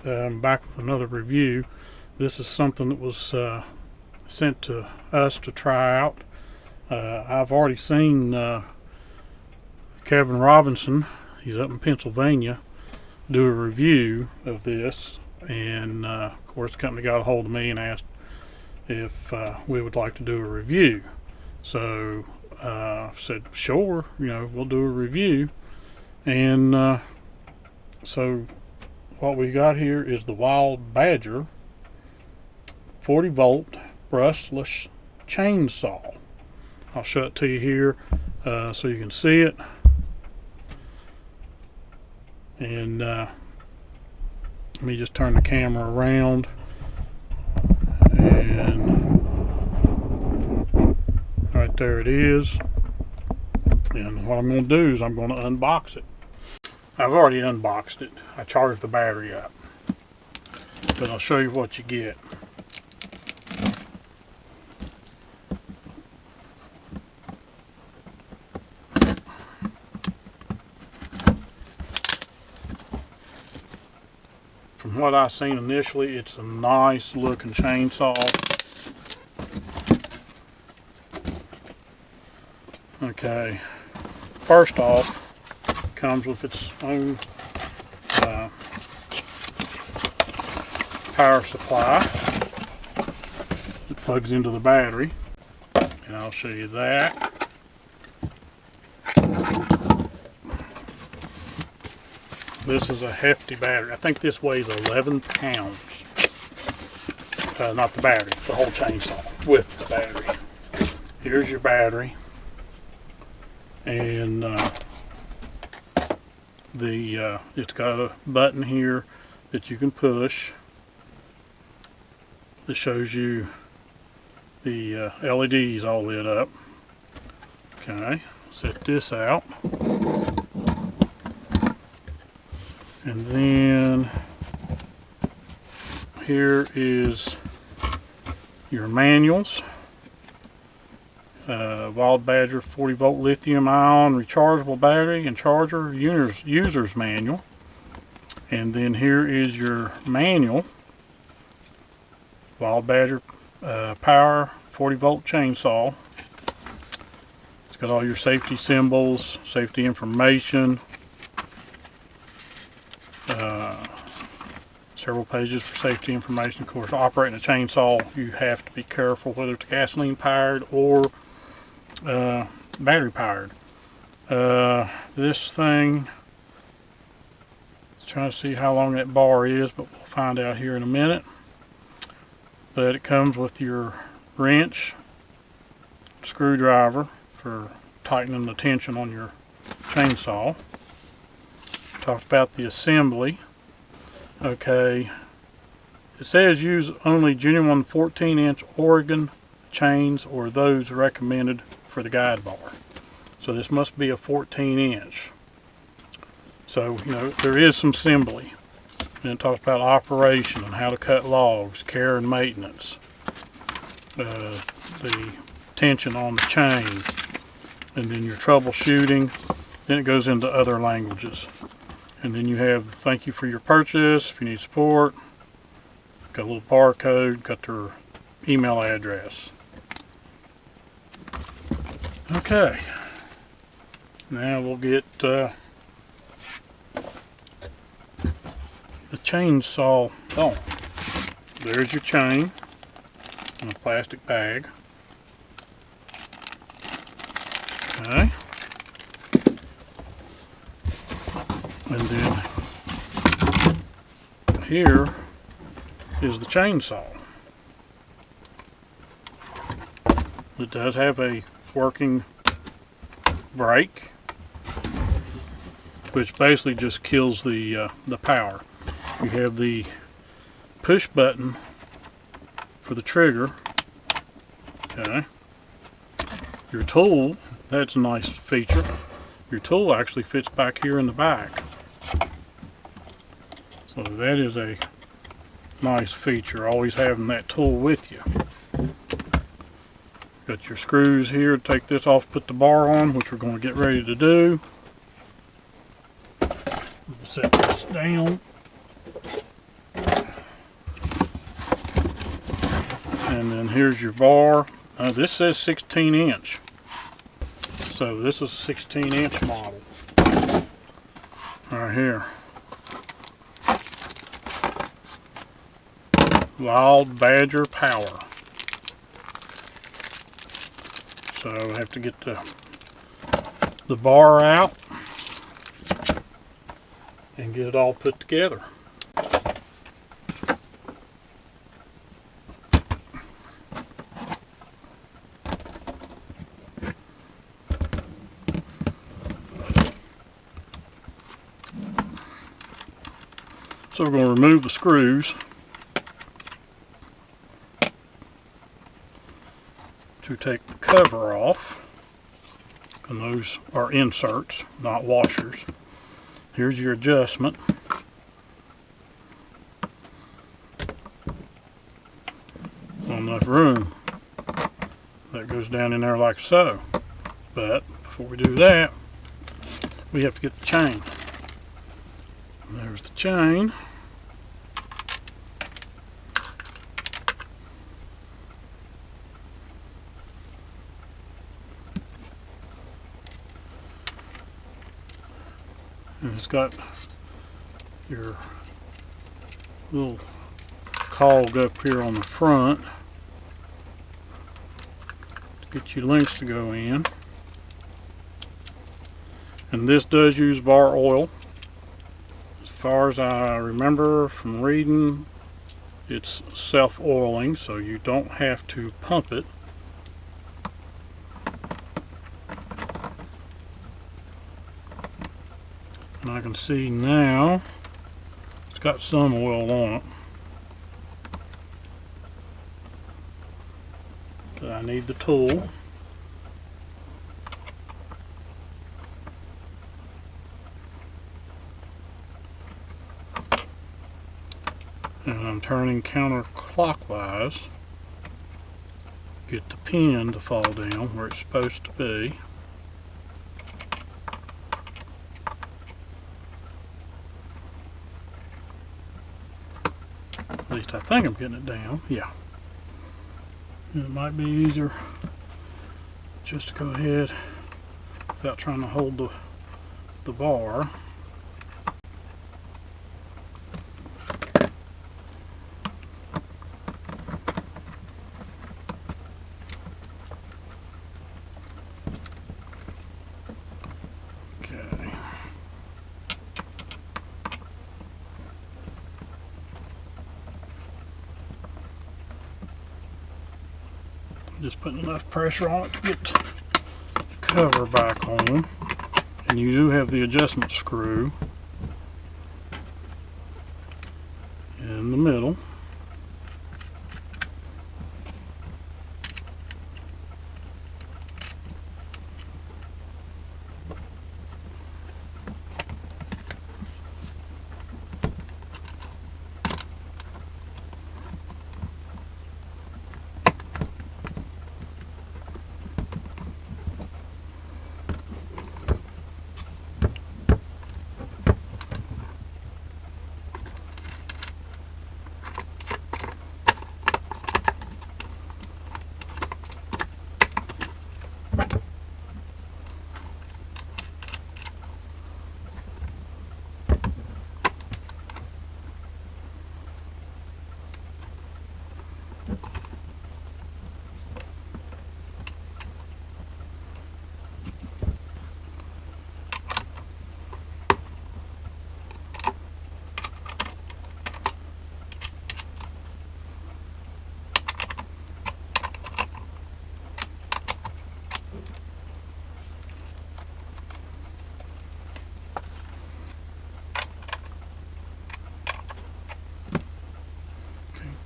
I'm back with another review. This is something that was sent to us to try out. I've already seen Kevin Robinson, he's up in Pennsylvania, do a review of this, and of course the company got a hold of me and asked if we would like to do a review. So I said, sure, we'll do a review. And so what we got here is the Wild Badger 40 volt brushless chainsaw. I'll show it to you here so you can see it. And let me just turn the camera around, and right there it is. And what I'm going to do is I'm going to unbox it. I've already unboxed it. I charged the battery up, but I'll show you what you get. From what I've seen initially, it's a nice looking chainsaw. Okay, first off, comes with its own power supply. It plugs into the battery, and I'll show you that. This is a hefty battery. I think this weighs 11 pounds. Not the battery, the whole chainsaw with the battery. Here's your battery, and it's got a button here that you can push that shows you the LEDs all lit up. Okay, set this out, and then here is your manuals. Wild Badger 40 volt lithium ion rechargeable battery and charger user's manual. And then here is your manual. Wild Badger power 40 volt chainsaw. It's got all your safety symbols, safety information, several pages for safety information. Of course, operating a chainsaw, you have to be careful whether it's gasoline powered or battery powered. This thing, trying to see how long that bar is, but we'll find out here in a minute. But it comes with your wrench, screwdriver for tightening the tension on your chainsaw. Talks about the assembly. Okay, it says use only genuine 14-inch Oregon chains or those recommended for the guide bar. So this must be a 14-inch. So, there is some assembly. And it talks about operation and how to cut logs, care and maintenance, the tension on the chain, and then your troubleshooting. Then it goes into other languages. And then you have thank you for your purchase, if you need support. Got a little barcode, got their email address. Okay, now we'll get the chainsaw on. There's your chain in a plastic bag. Okay, and then here is the chainsaw. It does have a working brake, which basically just kills the power. You have the push button for the trigger. Okay. Your tool, that's a nice feature. Your tool actually fits back here in the back. So that is a nice feature, always having that tool with you. Got your screws here to take this off, put the bar on, which we're going to get ready to do. Set this down. here's your bar. This says 16 inch. So this is a 16 inch model. Right here. Wild Badger Power. So I have to get the bar out and get it all put together. So we're going to remove the screws to take the cover off, and those are inserts, not washers. Here's your adjustment. Not enough room. That goes down in there like so. But before we do that, we have to get the chain. There's the chain. And it's got your little cog up here on the front to get your links to go in. And this does use bar oil. As far as I remember from reading, it's self-oiling, so you don't have to pump it. And I can see now it's got some oil on it. But I need the tool. And I'm turning counterclockwise. Get the pin to fall down where it's supposed to be. At least I think I'm getting it down. Yeah. It might be easier just to go ahead without trying to hold the bar. Okay. Just putting enough pressure on it to get the cover back on. And you do have the adjustment screw in the middle.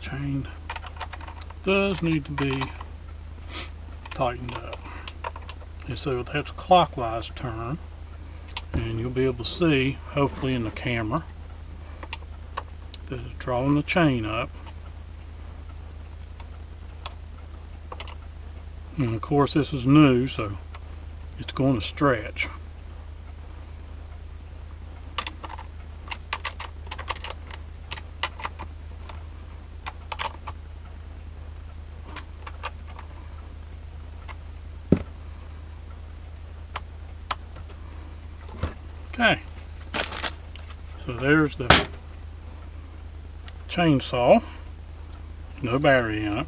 Chain does need to be tightened up. And so that's clockwise turn, and you'll be able to see, hopefully in the camera, that it's drawing the chain up. And of course this is new, so it's going to stretch. Okay, so there's the chainsaw, no battery in it.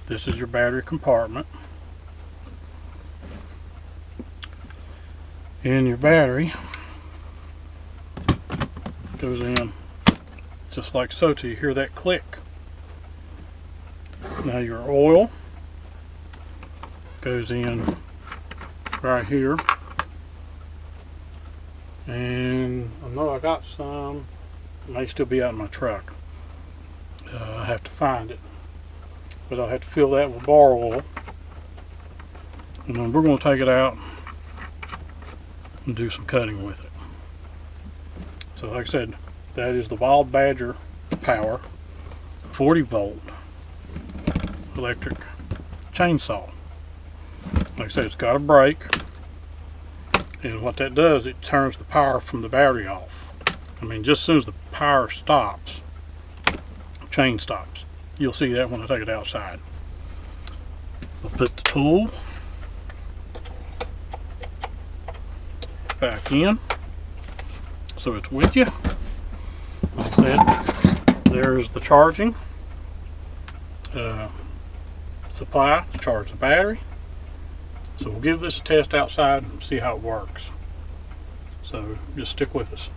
This is your battery compartment, and your battery goes in just like so till you hear that click. Now your oil goes in right here, and I know I got some. It may still be out in my truck. I have to find it, but I'll have to fill that with bar oil, and then we're going to take it out and do some cutting with it. So like I said, that is the Wild Badger Power 40 volt electric chainsaw. Like I said, it's got a brake, and what that does, it turns the power from the battery off. I mean, just as soon as the power stops, chain stops. You'll see that when I take it outside. I'll put the tool back in so it's with you. Like I said, there's the charging supply to charge the battery. So we'll give this a test outside and see how it works. So just stick with us.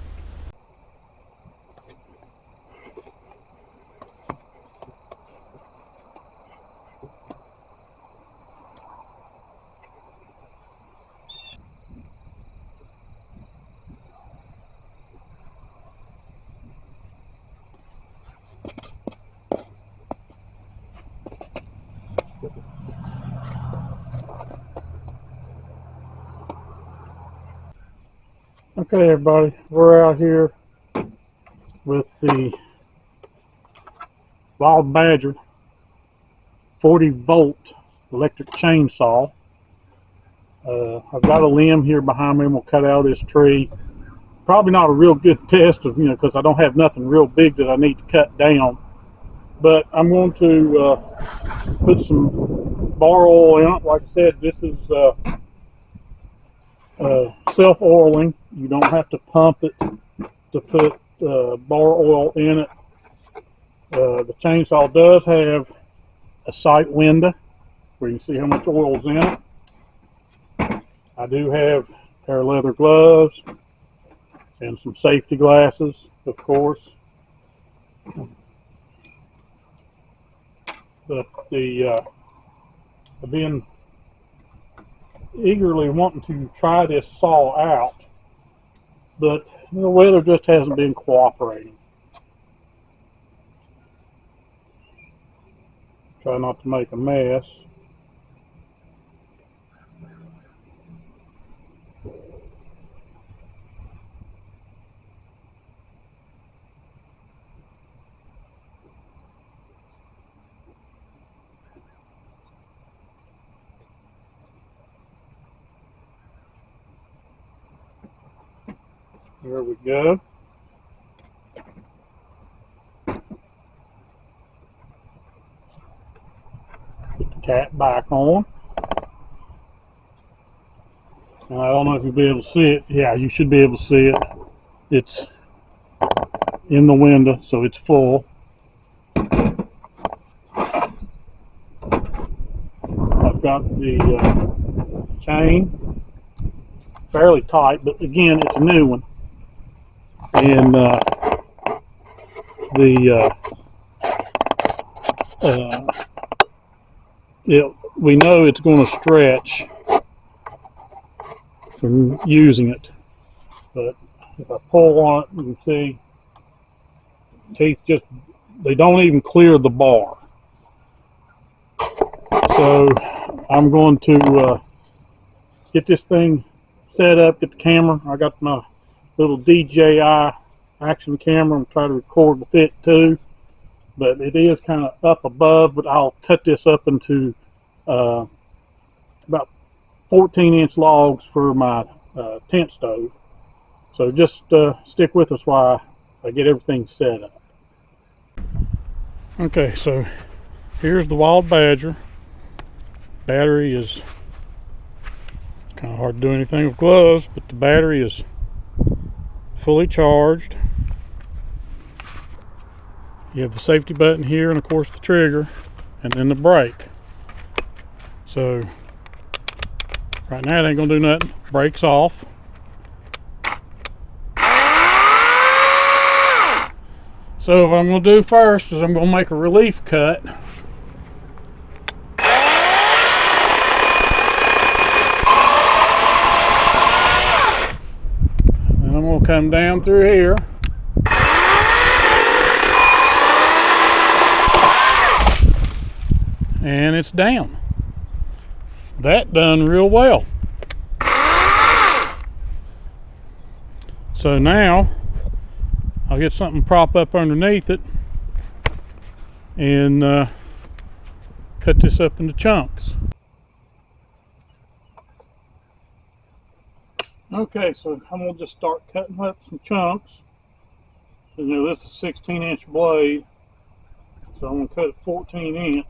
Okay, everybody, we're out here with the Wild Badger 40 volt electric chainsaw. I've got a limb here behind me, and we'll cut out this tree. Probably not a real good test of, because I don't have nothing real big that I need to cut down. But I'm going to put some bar oil in it. Like I said, this is self-oiling. You don't have to pump it to put bar oil in it. The chainsaw does have a sight window where you can see how much oil is in it. I do have a pair of leather gloves and some safety glasses, of course. But I've been eagerly wanting to try this saw out, but the weather just hasn't been cooperating. Try not to make a mess. There we go. Put the cap back on. And I don't know if you'll be able to see it. Yeah, you should be able to see it. It's in the window, so it's full. I've got the chain fairly tight, but again, it's a new one. And we know it's going to stretch from using it, but if I pull on it, you can see teeth they don't even clear the bar. So I'm going to get this thing set up, get the camera. I got my little DJI action camera and try to record with it too, but it is kind of up above. But I'll cut this up into about 14-inch logs for my tent stove. So just stick with us while I get everything set up. Okay, so here's the Wild Badger. Battery is kind of hard to do anything with gloves, but the battery is fully charged. You have the safety button here, and of course the trigger, and then the brake. So right now it ain't gonna do nothing. Brake's off. So what I'm gonna do first is I'm gonna make a relief cut. And I'm gonna come down through here. And it's down. That done real well. So now I'll get something to prop up underneath it and cut this up into chunks. Okay, so I'm gonna just start cutting up some chunks. You know, this is a 16-inch blade, so I'm gonna cut it 14-inch.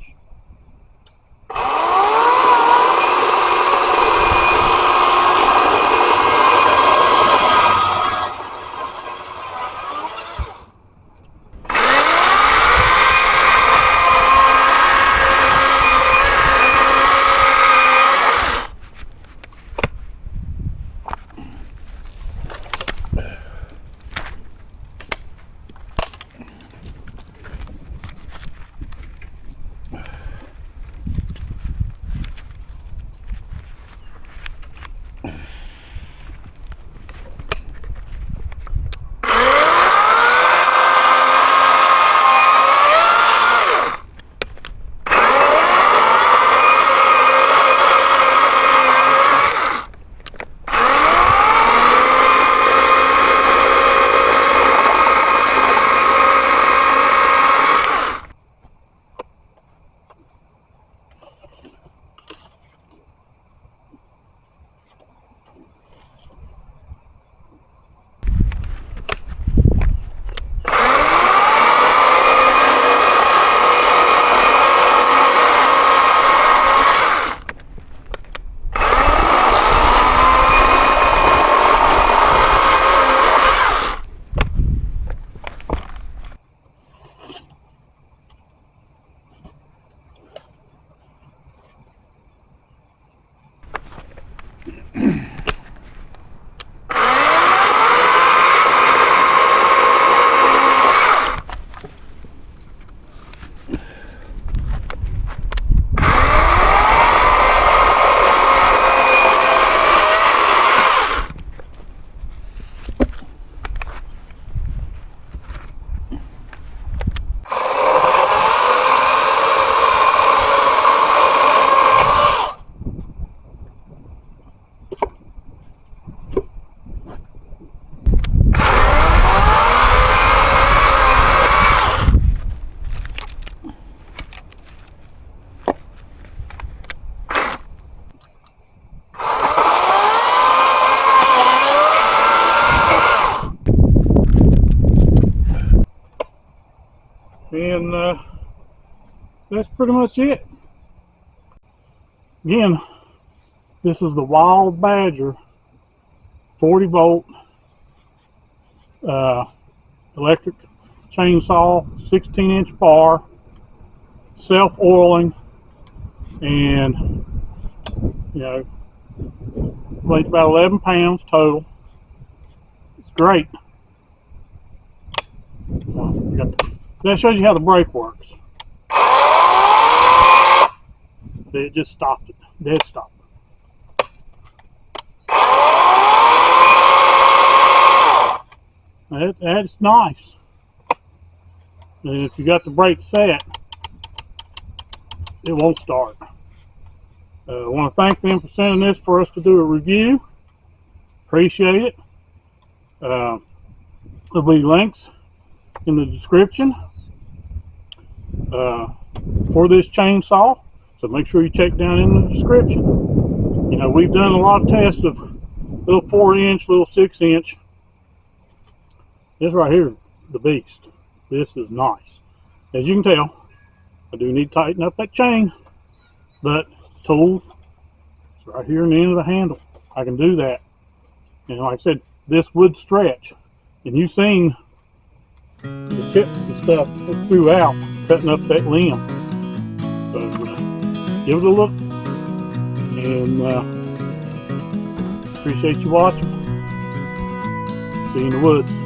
And that's pretty much it. Again, this is the Wild Badger 40 volt electric chainsaw, 16-inch bar, self-oiling, and you know, weighs about 11 pounds total. It's great. That shows you how the brake works. See, it just stopped it. Dead stop. That's nice. And if you got the brake set, it won't start. I want to thank them for sending this for us to do a review. Appreciate it. There'll be links in the description for this chainsaw, so make sure you check down in the description. You know, we've done a lot of tests of little 4-inch, little 6-inch. This right here is the beast. This is nice. As you can tell, I do need to tighten up that chain, but tool is right here in the end of the handle. I can do that. And like I said, this would stretch. And you've seen the chips and stuff throughout cutting up that limb. So give it a look, and appreciate you watching. See you in the woods.